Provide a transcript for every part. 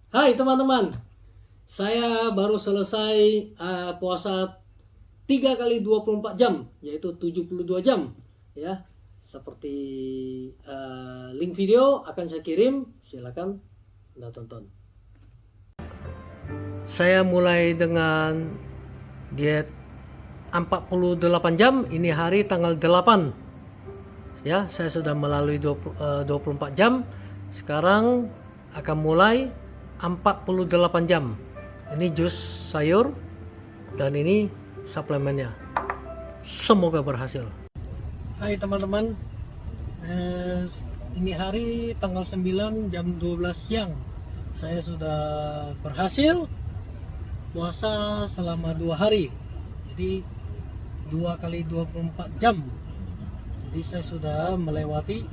Hai teman-teman, saya baru selesai puasa 3 kali 24 jam, yaitu 72 jam. Ya, seperti link video akan saya kirim, silakan Anda tonton. Saya mulai dengan diet 48 jam, ini hari tanggal 8. Ya, saya sudah melalui 24 jam. Sekarang akan mulai 48 jam. Ini jus sayur dan ini suplemennya. Semoga berhasil. Hai teman-teman, ini hari tanggal 9 jam 12 siang. Saya sudah berhasil puasa selama 2 hari. Jadi 2 kali 24 jam. Jadi saya sudah melewati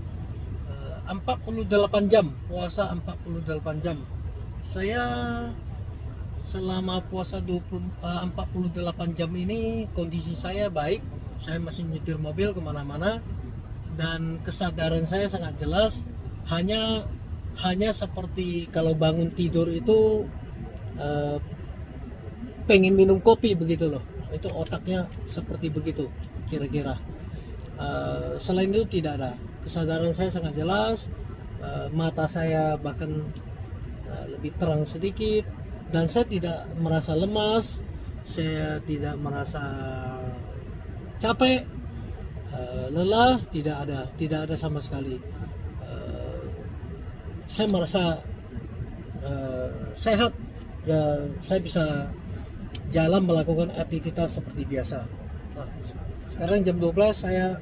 48 jam, puasa 48 jam. Saya selama puasa 48 jam ini kondisi saya baik. Saya masih nyetir mobil kemana-mana dan kesadaran saya sangat jelas. Hanya seperti kalau bangun tidur itu pengen minum kopi begitu loh. Itu otaknya seperti begitu kira-kira. Selain itu tidak ada. Kesadaran saya sangat jelas. Mata saya bahkan lebih terang sedikit dan saya tidak merasa lemas, saya tidak merasa capek, lelah, tidak ada sama sekali. Saya merasa sehat, ya, saya bisa jalan melakukan aktivitas seperti biasa. Nah, sekarang jam 12 saya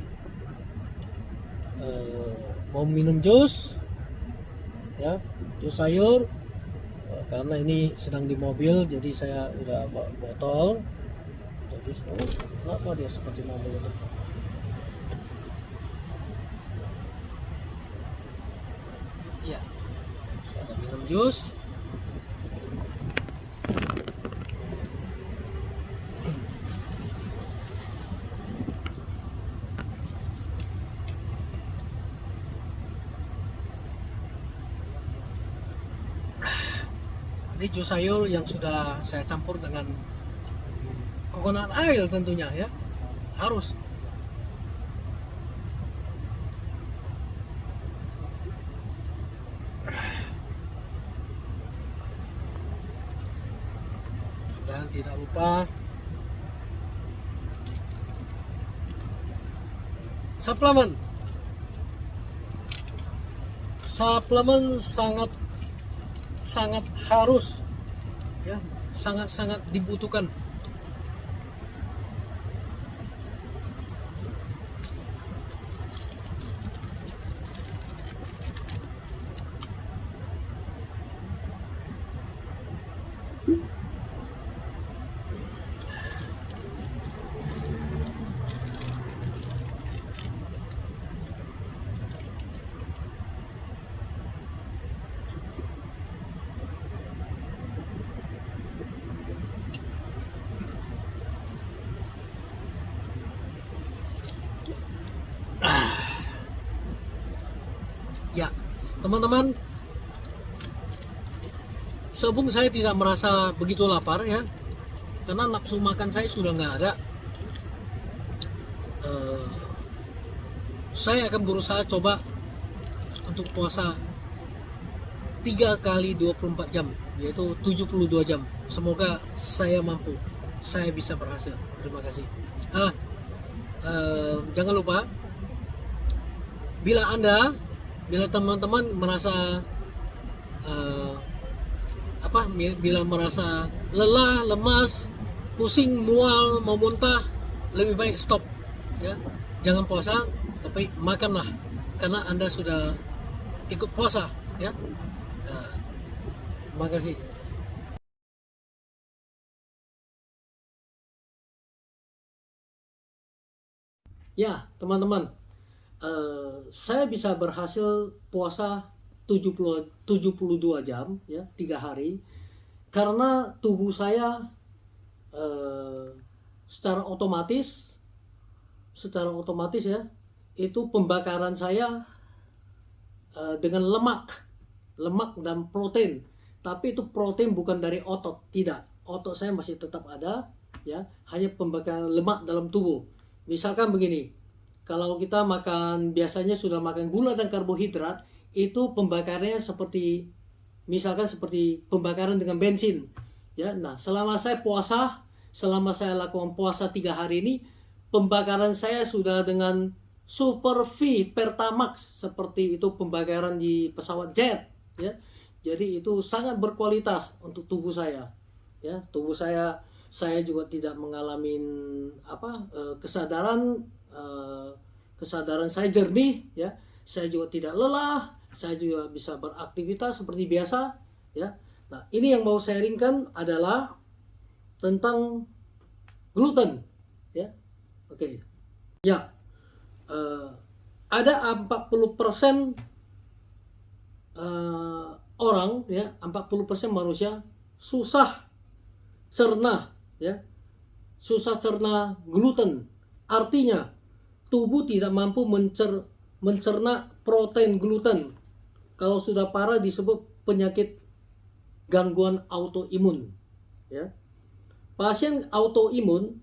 mau minum jus, ya, jus sayur. Karena ini sedang di mobil, jadi saya udah bawa botol jus. Kenapa dia seperti mobil itu? Iya, saya ada minum jus. Ini jus sayur yang sudah saya campur dengan coconut oil tentunya, ya, harus. Dan tidak lupa suplemen. Suplemen sangat harus, ya, sangat dibutuhkan. Ya, teman-teman, sebelum saya tidak merasa begitu lapar, ya, karena nafsu makan saya sudah nggak ada. Saya akan berusaha coba untuk puasa 3 kali 24 jam, yaitu 72 jam. Semoga saya mampu, saya bisa berhasil. Terima kasih. Jangan lupa, bila teman-teman merasa bila merasa lelah, lemas, pusing, mual, mau muntah, lebih baik stop, ya. Jangan puasa, tapi makanlah karena Anda sudah ikut puasa, ya. Nah, terima kasih. Ya, teman-teman, saya bisa berhasil puasa 72 jam, ya, 3 hari, karena tubuh saya eh, secara otomatis ya, itu pembakaran saya dengan lemak dan protein. tapi itu protein bukan dari otot, tidak. Otot saya masih tetap ada, ya, hanya pembakaran lemak dalam tubuh. Misalkan begini, kalau kita makan, biasanya sudah makan gula dan karbohidrat, itu pembakarannya seperti, misalkan seperti pembakaran dengan bensin, ya. Nah, selama saya puasa, selama saya lakukan puasa 3 hari ini, pembakaran saya sudah dengan Super V Pertamax, seperti itu pembakaran di pesawat jet, ya. Jadi itu sangat berkualitas untuk tubuh saya, ya. Tubuh saya juga tidak mengalami kesadaran, kesadaran saya jernih, ya. Saya juga tidak lelah, saya juga bisa beraktivitas seperti biasa, ya. Nah, ini yang mau saya ringkan adalah tentang gluten, ya. Oke. Ya. Ada 40% orang, ya, 40% manusia susah cerna, ya. Susah cerna gluten. Artinya tubuh tidak mampu mencerna protein gluten. Kalau sudah parah disebut penyakit gangguan autoimun, ya. Pasien autoimun,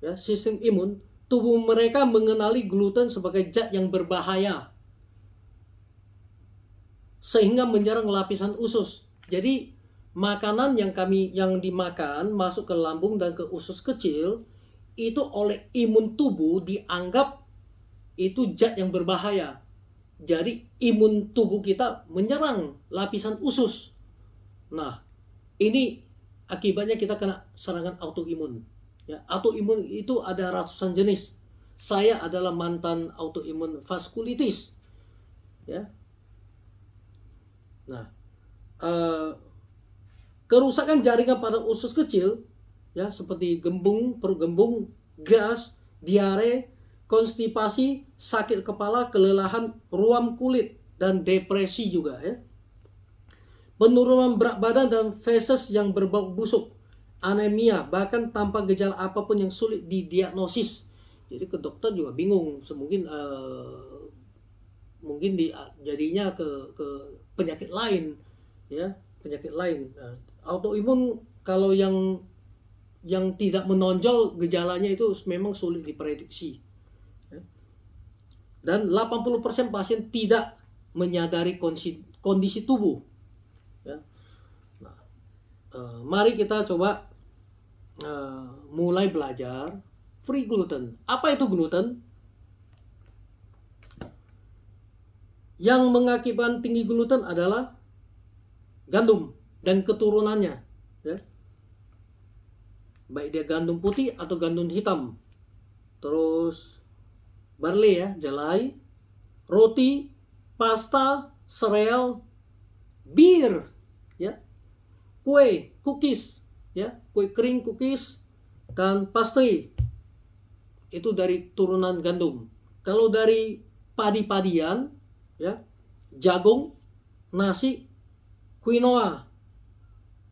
ya, sistem imun, tubuh mereka mengenali gluten sebagai zat yang berbahaya sehingga menyerang lapisan usus. Jadi makanan yang dimakan masuk ke lambung dan ke usus kecil itu oleh imun tubuh dianggap itu zat yang berbahaya. Jadi imun tubuh kita menyerang lapisan usus. Nah, ini akibatnya kita kena serangan autoimun. Ya, autoimun itu ada ratusan jenis. Saya adalah mantan autoimun vaskulitis, ya. Nah, kerusakan jaringan pada usus kecil, ya, seperti gembung, perut gembung, gas, diare, konstipasi, sakit kepala, kelelahan, ruam kulit, dan depresi juga, ya. Penurunan berat badan dan feses yang berbau busuk, anemia, bahkan tanpa gejala apapun yang sulit didiagnosis. Jadi ke dokter juga bingung, mungkin jadinya ke penyakit lain, ya, penyakit lain. Nah, autoimun kalau yang tidak menonjol gejalanya itu memang sulit diprediksi, ya. Dan 80% pasien tidak menyadari kondisi tubuh, ya. Nah, mari kita coba mulai belajar free gluten. Apa itu gluten? Yang mengakibatkan tinggi gluten adalah gandum dan keturunannya, ya. Baik dia gandum putih atau gandum hitam. Terus barley, ya, jelai, roti, pasta, sereal, bir, ya, kue, cookies, ya, kue kering, cookies, dan pastry. Itu dari turunan gandum. Kalau dari padi-padian, ya, jagung, nasi, quinoa,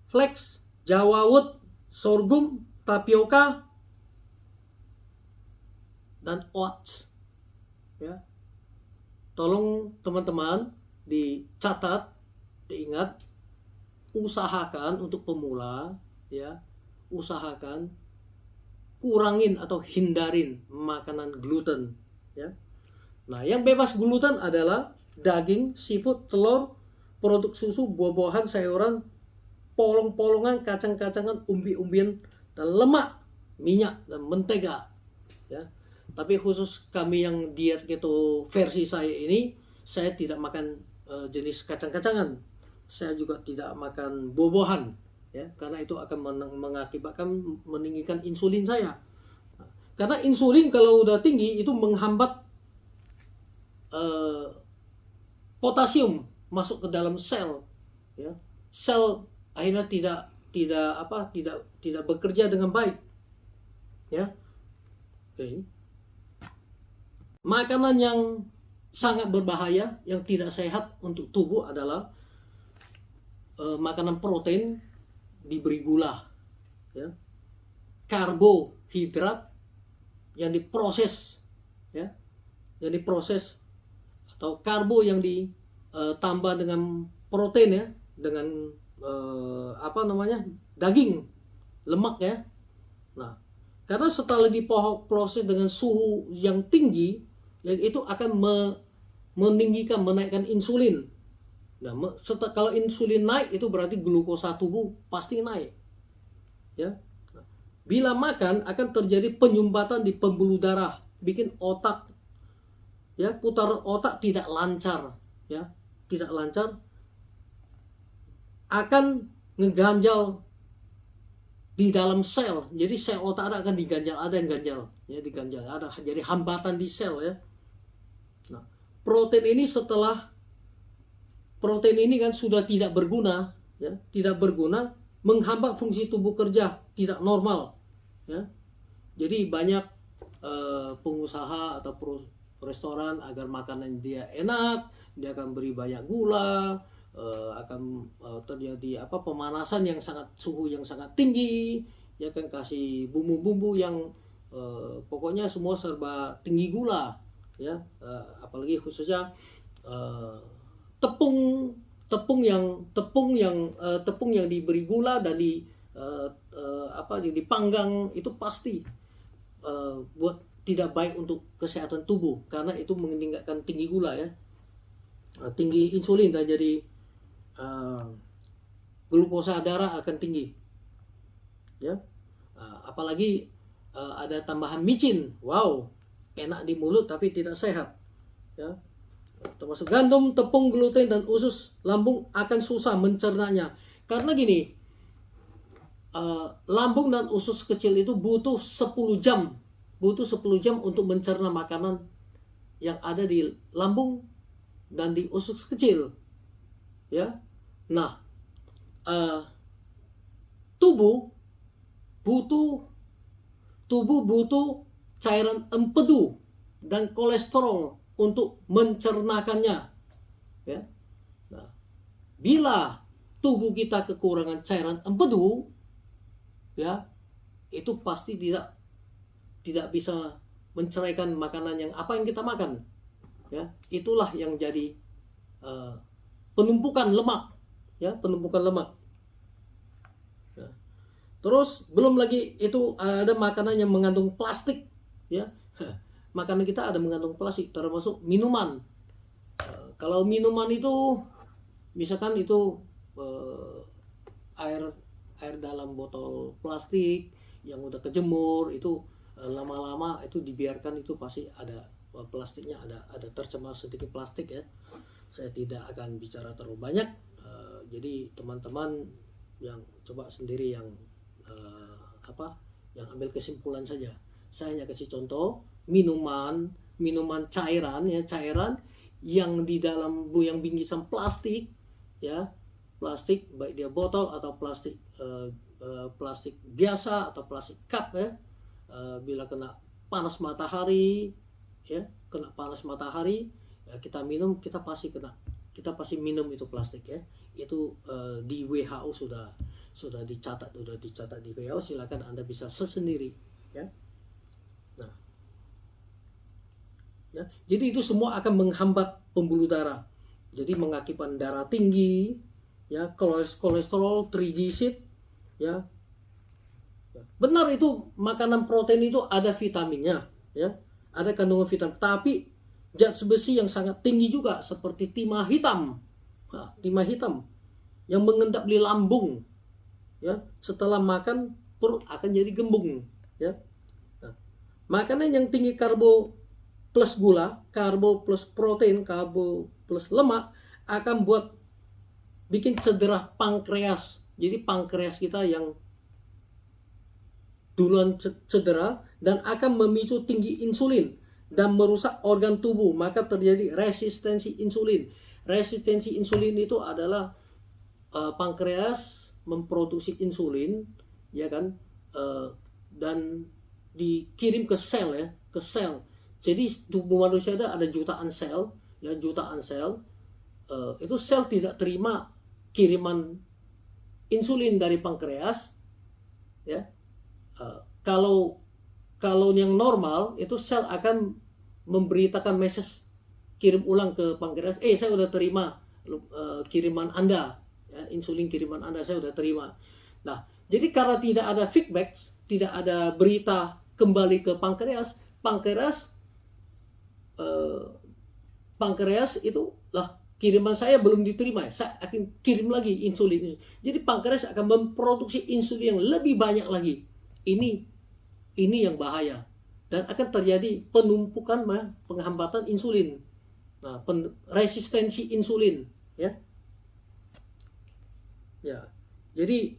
flax, jawa wood, sorghum, tapioka, dan oats, ya. Tolong teman-teman dicatat, diingat, usahakan untuk pemula, ya, usahakan kurangin atau hindarin makanan gluten, ya. Nah, yang bebas gluten adalah daging, seafood, telur, produk susu, buah-buahan, sayuran, polong-polongan, kacang-kacangan, umbi-umbian, dan lemak, minyak, dan mentega, ya. Tapi khusus kami yang diet keto versi saya ini, saya tidak makan jenis kacang-kacangan. Saya juga tidak makan buah-buahan, ya, karena itu akan mengakibatkan meninggikan insulin saya. Nah, karena insulin kalau udah tinggi itu menghambat potasium masuk ke dalam sel, ya. Sel akhirnya tidak bekerja dengan baik, ya. Oke. Makanan yang sangat berbahaya, yang tidak sehat untuk tubuh adalah makanan protein diberi gula, ya, karbohidrat yang diproses, ya, yang diproses, atau karbo yang ditambah dengan protein, ya, dengan apa namanya, daging, lemak ya. Nah, karena setelah diproses dengan suhu yang tinggi, ya, itu akan meninggikan, menaikkan insulin. Nah, kalau insulin naik itu berarti glukosa tubuh pasti naik. Ya. Bila makan akan terjadi penyumbatan di pembuluh darah, bikin otak, ya, putaran otak tidak lancar, ya, tidak lancar, akan ngeganjal di dalam sel. Jadi sel otak akan diganjal, ada yang ganjal, ya, diganjal, ada jadi hambatan di sel ya. Nah, protein ini kan sudah tidak berguna, ya, tidak berguna, menghambat fungsi tubuh kerja, tidak normal, ya. Jadi banyak pengusaha atau restoran agar makanan dia enak, dia akan beri banyak gula, akan terjadi pemanasan yang sangat, suhu yang sangat tinggi, ya kan, kasih bumbu-bumbu yang pokoknya semua serba tinggi gula, ya, apalagi khususnya tepung yang diberi gula dan dipanggang itu pasti buat tidak baik untuk kesehatan tubuh, karena itu meningkatkan tinggi gula, ya, tinggi insulin, dan jadi glukosa darah akan tinggi, ya. Apalagi ada tambahan micin, wow, enak di mulut tapi tidak sehat, ya. Termasuk gandum, tepung, gluten, dan usus lambung akan susah mencernanya, karena gini, lambung dan usus kecil itu butuh 10 jam untuk mencerna makanan yang ada di lambung dan di usus kecil, ya. Nah, tubuh butuh cairan empedu dan kolesterol untuk mencernakannya, ya. Nah, bila tubuh kita kekurangan cairan empedu, ya, itu pasti tidak bisa menceraikan makanan yang kita makan, ya. Itulah yang jadi penumpukan lemak, ya, penumpukan lemak. Nah, terus belum lagi itu ada makanan yang mengandung plastik, ya. Makanan kita ada mengandung plastik, termasuk minuman. Kalau minuman itu misalkan itu air dalam botol plastik yang udah kejemur, itu lama-lama itu dibiarkan, itu pasti ada plastiknya, ada tercemar sedikit plastik, ya. Saya tidak akan bicara terlalu banyak, jadi teman-teman yang coba sendiri yang ambil kesimpulan saja. Saya hanya kasih contoh minuman cairan, ya, cairan yang di dalam yang bingkisan plastik, ya, plastik baik dia botol atau plastik plastik biasa atau plastik cup, ya, bila kena panas matahari, ya, kena panas matahari, ya, kita minum, kita pasti minum itu plastik, ya. Itu di WHO sudah dicatat di WHO. Silakan Anda bisa sendiri, ya. Nah, ya, jadi itu semua akan menghambat pembuluh darah, jadi mengakibatkan darah tinggi, ya, kolesterol, trigliserid, ya. Benar, itu makanan protein itu ada vitaminnya, ya, ada kandungan vitamin, tapi zat besi yang sangat tinggi juga, seperti timah hitam. Nah, timah hitam yang mengendap di lambung, ya, setelah makan perut akan jadi gembung, ya. Nah, makanan yang tinggi karbo plus gula, karbo plus protein, karbo plus lemak akan bikin cedera pankreas. Jadi pankreas kita yang duluan cedera dan akan memicu tinggi insulin dan merusak organ tubuh, maka terjadi resistensi insulin. Resistensi insulin itu adalah pankreas memproduksi insulin, ya kan, dan dikirim ke sel, ya, ke sel. Jadi tubuh manusia ada jutaan sel, ya, jutaan sel. Itu sel tidak terima kiriman insulin dari pankreas, ya. Kalau yang normal itu sel akan memberitakan message, kirim ulang ke pankreas, saya udah terima kiriman Anda, ya, insulin kiriman Anda saya sudah terima. Nah, jadi karena tidak ada feedback, tidak ada berita kembali ke pankreas, pankreas itu lah, kiriman saya belum diterima, saya akan kirim lagi insulin. Jadi pankreas akan memproduksi insulin yang lebih banyak lagi. Ini yang bahaya, dan akan terjadi penumpukan, penghambatan insulin. Nah, resistensi insulin, ya. Ya. Jadi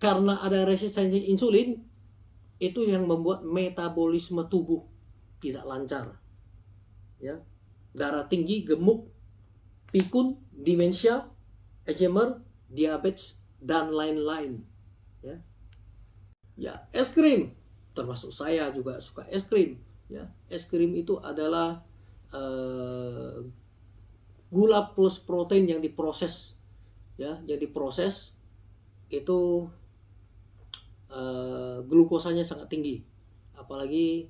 karena ada resistensi insulin, itu yang membuat metabolisme tubuh tidak lancar. Ya. Darah tinggi, gemuk, pikun, demensia, Alzheimer, diabetes, dan lain-lain. Ya, es krim, termasuk saya juga suka es krim. Ya, es krim itu adalah gula plus protein yang diproses. Ya, yang diproses itu glukosanya sangat tinggi. Apalagi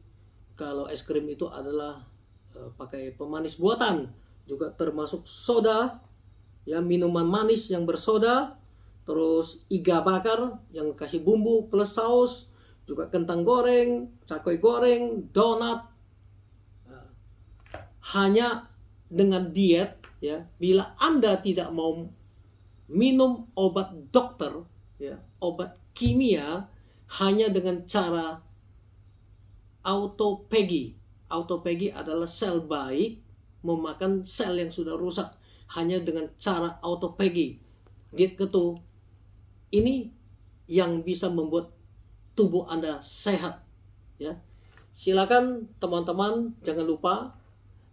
kalau es krim itu adalah pakai pemanis buatan, juga termasuk soda, ya, minuman manis yang bersoda, terus iga bakar yang kasih bumbu plus saus, juga kentang goreng, cakwe goreng, donat. Hanya dengan diet, ya, bila Anda tidak mau minum obat dokter, ya, obat kimia, hanya dengan cara autophagy. Autophagy adalah sel baik memakan sel yang sudah rusak hanya dengan cara autophagy, diet keto. Ini yang bisa membuat tubuh Anda sehat, ya. Silakan teman-teman, jangan lupa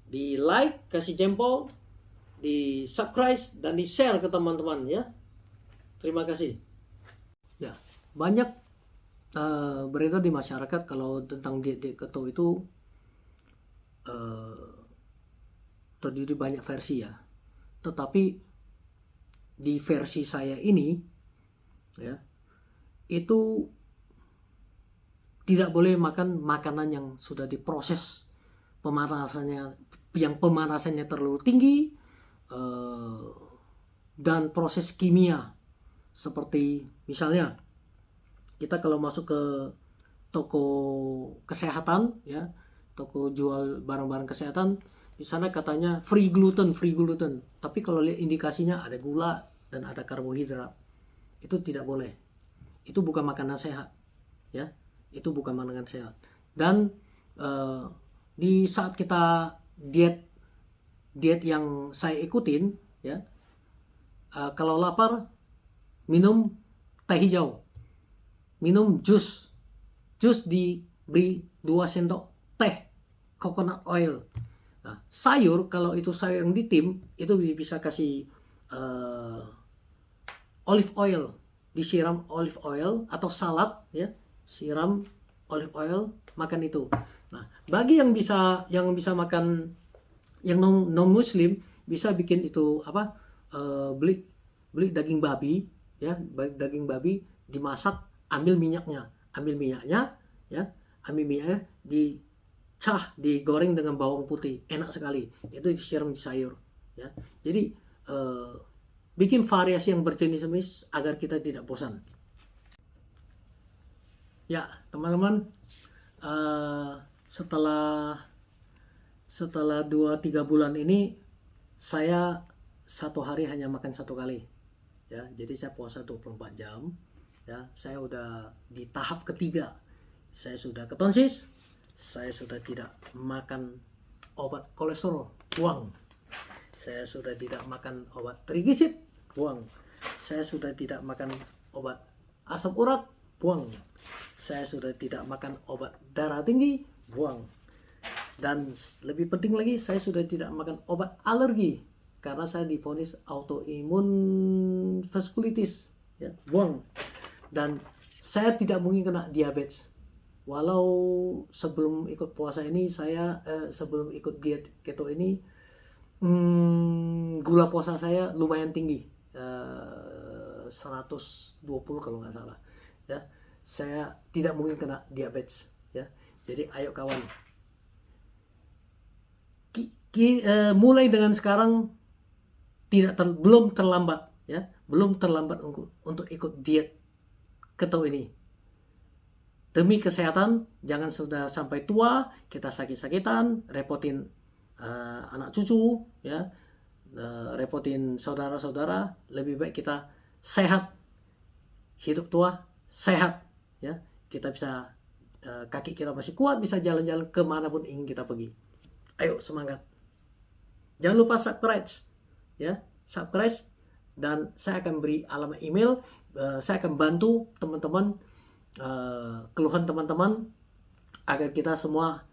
di like, kasih jempol, di subscribe, dan di share ke teman-teman, ya. Terima kasih. Ya, banyak berita di masyarakat kalau tentang diet keto itu terdiri banyak versi, ya. Tetapi di versi saya ini, ya, itu tidak boleh makan makanan yang sudah diproses, pemanasannya terlalu tinggi, dan proses kimia. Seperti misalnya kita kalau masuk ke toko kesehatan, ya, toko jual barang-barang kesehatan, di sana katanya free gluten. Tapi kalau lihat indikasinya ada gula dan ada karbohidrat. Itu tidak boleh. Itu bukan makanan sehat, ya. Itu bukan makanan sehat. Dan di saat kita diet yang saya ikutin, ya, kalau lapar minum teh hijau, minum jus diberi 2 sendok teh coconut oil. Nah, sayur, kalau itu sayur yang ditim, itu bisa kasih olive oil, disiram olive oil, atau salad, ya, siram olive oil, makan itu. Nah, bagi yang bisa makan, yang non muslim, bisa bikin itu apa, beli daging babi, ya, daging babi dimasak, ambil minyaknya, ya, digoreng dengan bawang putih, enak sekali. Itu disiram di sayur, ya. Jadi bikin variasi yang berjenis-jenis agar kita tidak bosan. Ya, teman-teman, setelah 2-3 bulan ini, saya satu hari hanya makan 1 kali, ya. Jadi saya puasa 24 jam, ya. Saya udah di tahap ketiga. Saya sudah ketonsis, saya sudah tidak makan obat kolesterol, buang. Saya sudah tidak makan obat trigliserid, buang. Saya sudah tidak makan obat asam urat, buang. Saya sudah tidak makan obat darah tinggi, buang. Dan lebih penting lagi, saya sudah tidak makan obat alergi karena saya divonis autoimun vaskulitis, ya, buang. Dan saya tidak mungkin kena diabetes. Walau sebelum ikut puasa ini, sebelum ikut diet keto ini, gula puasa saya lumayan tinggi, 120 kalau nggak salah, ya. Saya tidak mungkin kena diabetes, ya. Jadi ayo kawan, mulai dengan sekarang belum terlambat ya, belum terlambat untuk ikut diet keto ini. Demi kesehatan, jangan sudah sampai tua kita sakit-sakitan, repotin anak cucu ya, repotin saudara-saudara. Lebih baik kita sehat, hidup tua sehat ya, kita bisa kaki kita masih kuat, bisa jalan-jalan kemanapun ingin kita pergi. Ayo semangat, jangan lupa subscribe ya, subscribe, dan saya akan beri alamat email. Saya akan bantu teman-teman, keluhan teman-teman, agar kita semua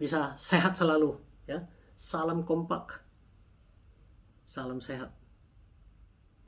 bisa sehat selalu ya. Salam kompak, salam sehat.